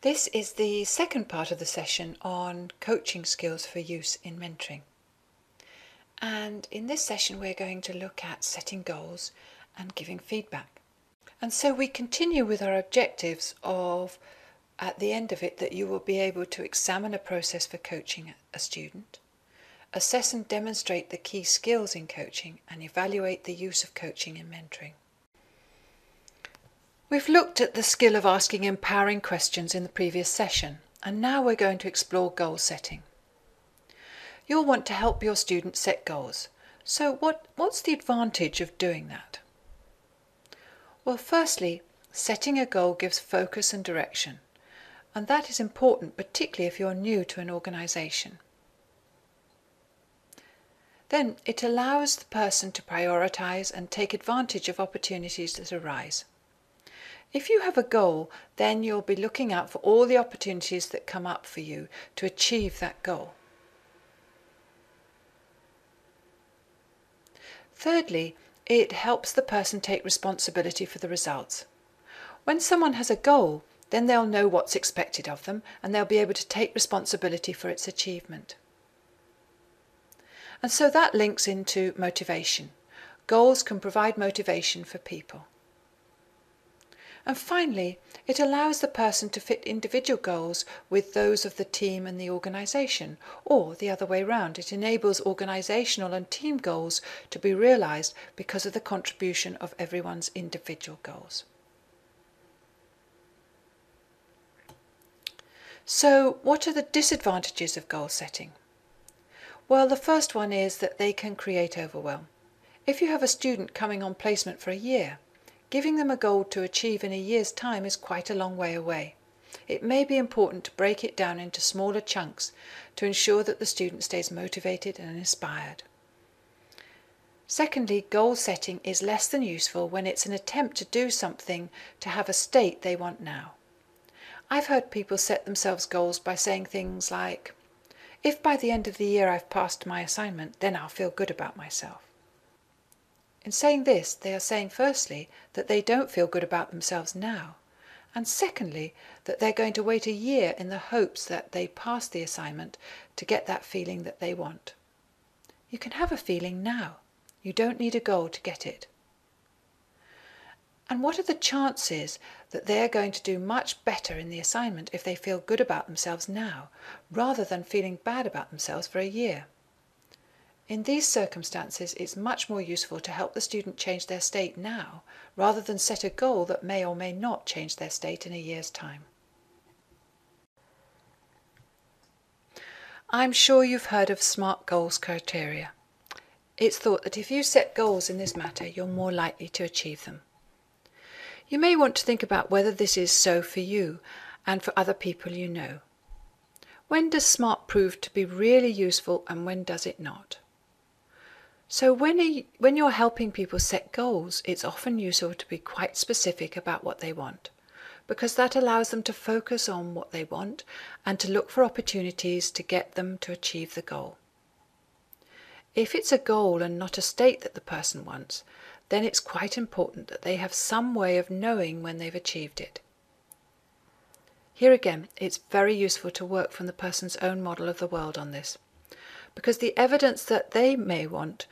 This is the second part of the session on coaching skills for use in mentoring. And in this session we're going to look at setting goals and giving feedback. And so we continue with our objectives of, at the end of it, that you will be able to examine a process for coaching a student, assess and demonstrate the key skills in coaching, and evaluate the use of coaching in mentoring. We've looked at the skill of asking empowering questions in the previous session, and now we're going to explore goal setting. You'll want to help your students set goals. So what's the advantage of doing that? Well, firstly, setting a goal gives focus and direction, and that is important, particularly if you're new to an organisation. Then it allows the person to prioritise and take advantage of opportunities that arise. If you have a goal, then you'll be looking out for all the opportunities that come up for you to achieve that goal. Thirdly, it helps the person take responsibility for the results. When someone has a goal, then they'll know what's expected of them and they'll be able to take responsibility for its achievement. And so that links into motivation. Goals can provide motivation for people. And finally, it allows the person to fit individual goals with those of the team and the organisation, or the other way round. It enables organisational and team goals to be realised because of the contribution of everyone's individual goals. So, what are the disadvantages of goal setting? Well, the first one is that they can create overwhelm. If you have a student coming on placement for a year, giving them a goal to achieve in a year's time is quite a long way away. It may be important to break it down into smaller chunks to ensure that the student stays motivated and inspired. Secondly, goal setting is less than useful when it's an attempt to do something to have a state they want now. I've heard people set themselves goals by saying things like, "If by the end of the year I've passed my assignment, then I'll feel good about myself." In saying this, they are saying firstly that they don't feel good about themselves now, and secondly that they're going to wait a year in the hopes that they pass the assignment to get that feeling that they want. You can have a feeling now. You don't need a goal to get it. And what are the chances that they're going to do much better in the assignment if they feel good about themselves now, rather than feeling bad about themselves for a year? In these circumstances, it's much more useful to help the student change their state now, rather than set a goal that may or may not change their state in a year's time. I'm sure you've heard of SMART goals criteria. It's thought that if you set goals in this matter, you're more likely to achieve them. You may want to think about whether this is so for you and for other people you know. When does SMART prove to be really useful and when does it not? So when you're helping people set goals, it's often useful to be quite specific about what they want, because that allows them to focus on what they want and to look for opportunities to get them to achieve the goal. If it's a goal and not a state that the person wants, then it's quite important that they have some way of knowing when they've achieved it. Here again, it's very useful to work from the person's own model of the world on this, because the evidence that they may want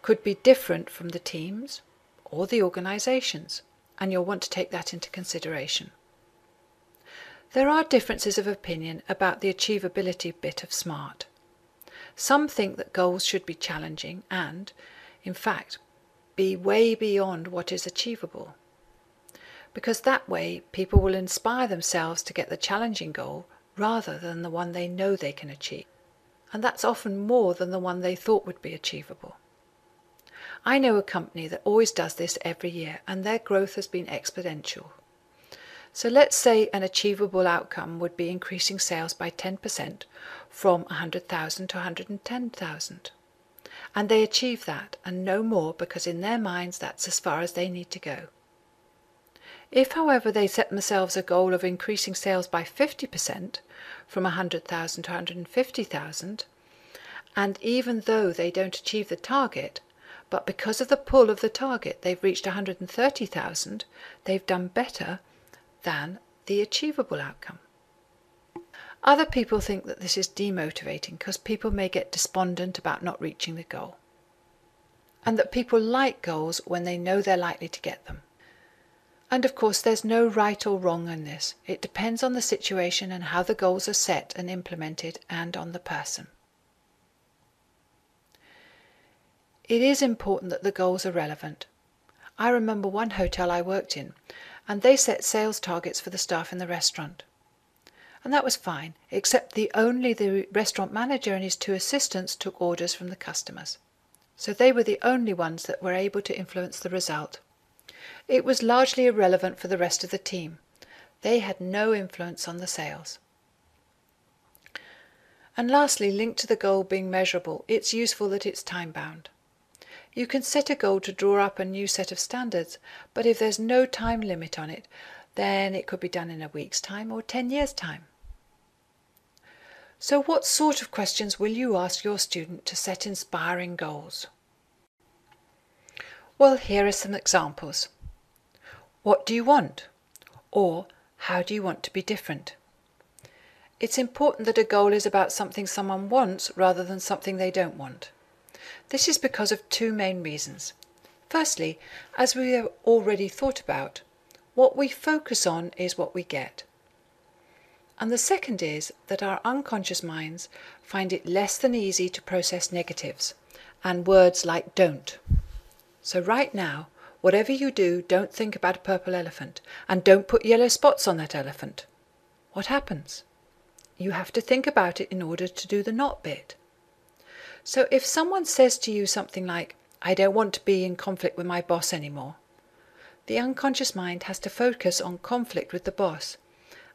could be different from the teams or the organisations, and you'll want to take that into consideration. There are differences of opinion about the achievability bit of SMART. Some think that goals should be challenging and, in fact, be way beyond what is achievable, because that way people will inspire themselves to get the challenging goal rather than the one they know they can achieve. And that's often more than the one they thought would be achievable. I know a company that always does this every year, and their growth has been exponential. So let's say an achievable outcome would be increasing sales by 10% from 100,000 to 110,000. And they achieve that and no more, because in their minds that's as far as they need to go. If, however, they set themselves a goal of increasing sales by 50%, from 100,000 to 150,000, and even though they don't achieve the target, but because of the pull of the target they've reached 130,000, they've done better than the achievable outcome. Other people think that this is demotivating because people may get despondent about not reaching the goal, and that people like goals when they know they're likely to get them. And of course there's no right or wrong in this. It depends on the situation and how the goals are set and implemented, and on the person. It is important that the goals are relevant. I remember one hotel I worked in, and they set sales targets for the staff in the restaurant. And that was fine, except only the restaurant manager and his 2 assistants took orders from the customers. So they were the only ones that were able to influence the result. It was largely irrelevant for the rest of the team. They had no influence on the sales. And lastly, linked to the goal being measurable, it's useful that it's time-bound. You can set a goal to draw up a new set of standards, but if there's no time limit on it, then it could be done in a week's time or 10 years' time. So what sort of questions will you ask your student to set inspiring goals? Well, here are some examples. What do you want? Or how do you want to be different? It's important that a goal is about something someone wants rather than something they don't want. This is because of 2 main reasons. Firstly, as we have already thought about, what we focus on is what we get. And the second is that our unconscious minds find it less than easy to process negatives and words like don't. So right now, whatever you do, don't think about a purple elephant, and don't put yellow spots on that elephant. What happens? You have to think about it in order to do the not bit. So if someone says to you something like, I don't want to be in conflict with my boss anymore, the unconscious mind has to focus on conflict with the boss.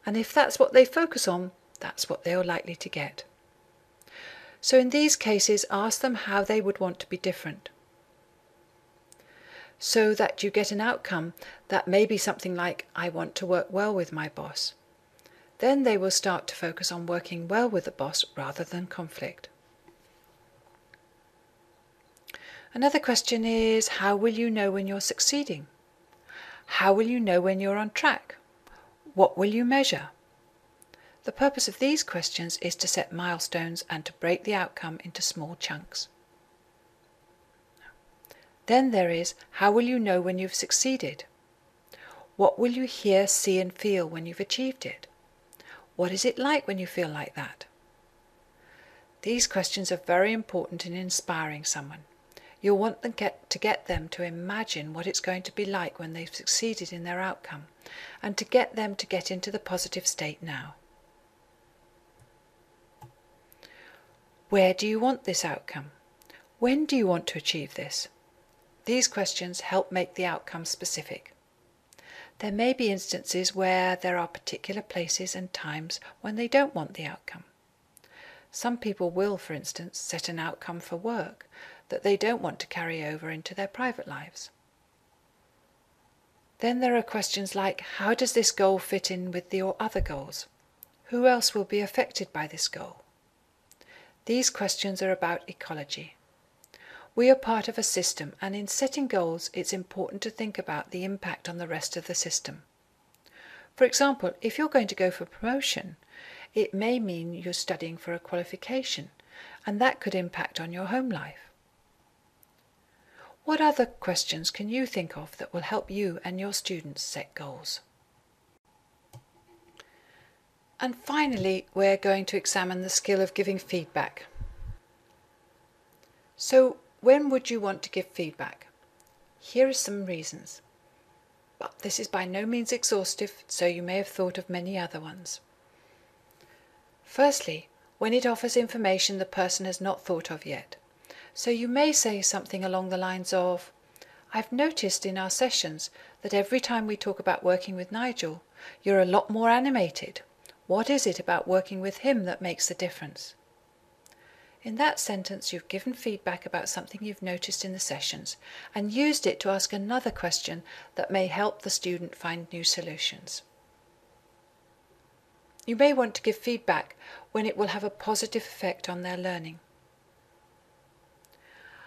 And if that's what they focus on, that's what they are likely to get. So in these cases, ask them how they would want to be different, so that you get an outcome that may be something like, I want to work well with my boss. Then they will start to focus on working well with the boss rather than conflict. Another question is, how will you know when you're succeeding? How will you know when you're on track? What will you measure? The purpose of these questions is to set milestones and to break the outcome into small chunks. Then there is, how will you know when you've succeeded? What will you hear, see and feel when you've achieved it? What is it like when you feel like that? These questions are very important in inspiring someone. You'll want to get them to imagine what it's going to be like when they've succeeded in their outcome, and to get them to get into the positive state now. Where do you want this outcome? When do you want to achieve this? These questions help make the outcome specific. There may be instances where there are particular places and times when they don't want the outcome. Some people will, for instance, set an outcome for work that they don't want to carry over into their private lives. Then there are questions like, how does this goal fit in with your other goals? Who else will be affected by this goal? These questions are about ecology. We are part of a system, and in setting goals, it's important to think about the impact on the rest of the system. For example, if you're going to go for promotion, it may mean you're studying for a qualification, and that could impact on your home life. What other questions can you think of that will help you and your students set goals? And finally, we're going to examine the skill of giving feedback. So, when would you want to give feedback? Here are some reasons. But this is by no means exhaustive, so you may have thought of many other ones. Firstly, when it offers information the person has not thought of yet. So you may say something along the lines of, I've noticed in our sessions that every time we talk about working with Nigel, you're a lot more animated. What is it about working with him that makes the difference? In that sentence, you've given feedback about something you've noticed in the sessions and used it to ask another question that may help the student find new solutions. You may want to give feedback when it will have a positive effect on their learning.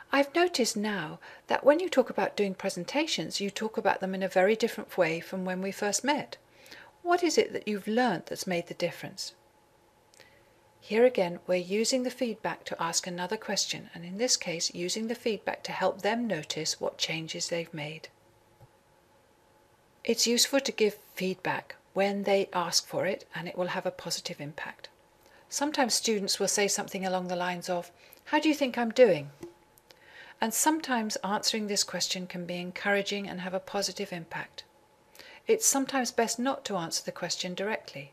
I've noticed now that when you talk about doing presentations, you talk about them in a very different way from when we first met. What is it that you've learnt that's made the difference? Here again, we're using the feedback to ask another question, and in this case, using the feedback to help them notice what changes they've made. It's useful to give feedback when they ask for it, and it will have a positive impact. Sometimes students will say something along the lines of, "How do you think I'm doing?" And sometimes answering this question can be encouraging and have a positive impact. It's sometimes best not to answer the question directly.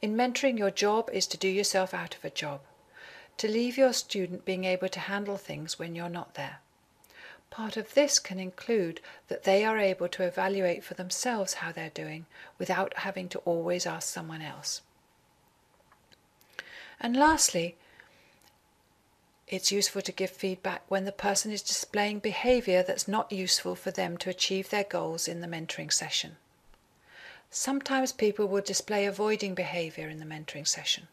In mentoring, your job is to do yourself out of a job, to leave your student being able to handle things when you're not there. Part of this can include that they are able to evaluate for themselves how they're doing without having to always ask someone else. And lastly, it's useful to give feedback when the person is displaying behaviour that's not useful for them to achieve their goals in the mentoring session. Sometimes people will display avoiding behaviour in the mentoring session,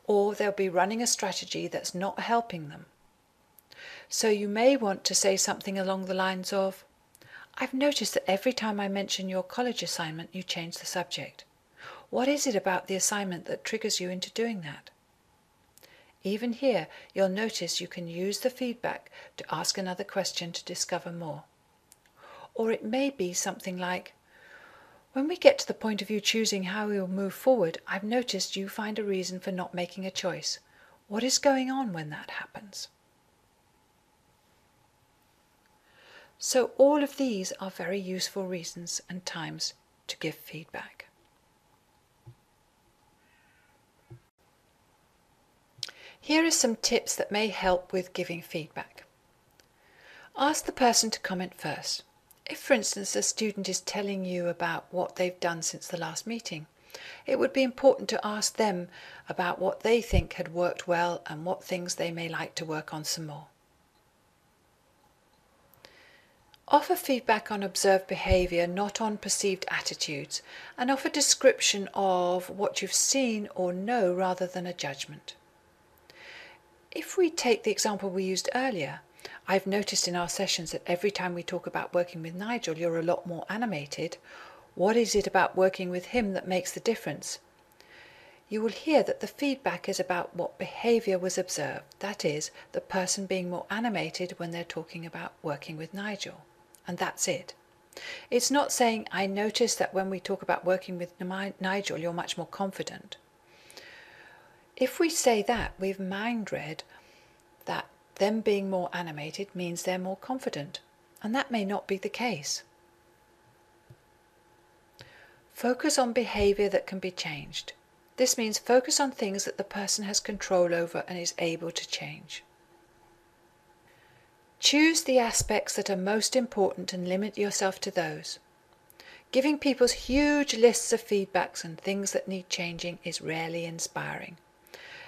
or they'll be running a strategy that's not helping them. So you may want to say something along the lines of, "I've noticed that every time I mention your college assignment, you change the subject. What is it about the assignment that triggers you into doing that?" Even here, you'll notice you can use the feedback to ask another question to discover more. Or it may be something like, "When we get to the point of you choosing how we will move forward, I've noticed you find a reason for not making a choice. What is going on when that happens?" So all of these are very useful reasons and times to give feedback. Here are some tips that may help with giving feedback. Ask the person to comment first. If, for instance, a student is telling you about what they've done since the last meeting, it would be important to ask them about what they think had worked well and what things they may like to work on some more. Offer feedback on observed behaviour, not on perceived attitudes, and offer description of what you've seen or know rather than a judgment. If we take the example we used earlier, I've noticed in our sessions that every time we talk about working with Nigel, you're a lot more animated. What is it about working with him that makes the difference? You will hear that the feedback is about what behaviour was observed, that is, the person being more animated when they're talking about working with Nigel. And that's it. It's not saying, "I noticed that when we talk about working with Nigel, you're much more confident." If we say that, we've mind read that them being more animated means they're more confident, and that may not be the case. Focus on behaviour that can be changed. This means focus on things that the person has control over and is able to change. Choose the aspects that are most important and limit yourself to those. Giving people huge lists of feedbacks and things that need changing is rarely inspiring.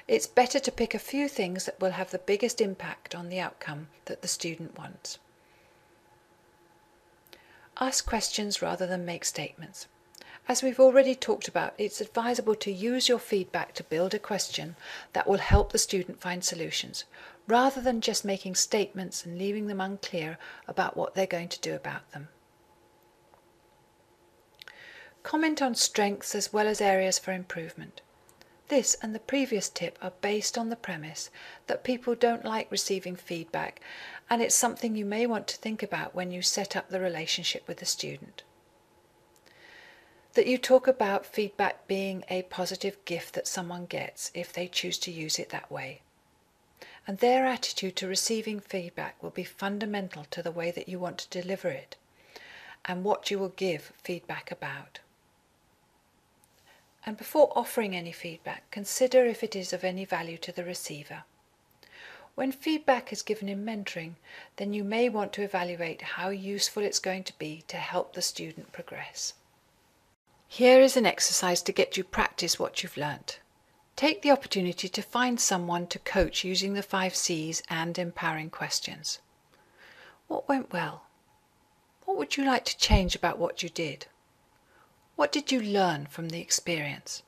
It's better to pick a few things that will have the biggest impact on the outcome that the student wants. Ask questions rather than make statements. As we've already talked about, it's advisable to use your feedback to build a question that will help the student find solutions, rather than just making statements and leaving them unclear about what they're going to do about them. Comment on strengths as well as areas for improvement. This and the previous tip are based on the premise that people don't like receiving feedback, and it's something you may want to think about when you set up the relationship with the student. That you talk about feedback being a positive gift that someone gets if they choose to use it that way. And their attitude to receiving feedback will be fundamental to the way that you want to deliver it and what you will give feedback about. And before offering any feedback, consider if it is of any value to the receiver. When feedback is given in mentoring, then you may want to evaluate how useful it's going to be to help the student progress. Here is an exercise to get you practice what you've learnt. Take the opportunity to find someone to coach using the 5 C's and empowering questions. What went well? What would you like to change about what you did? What did you learn from the experience?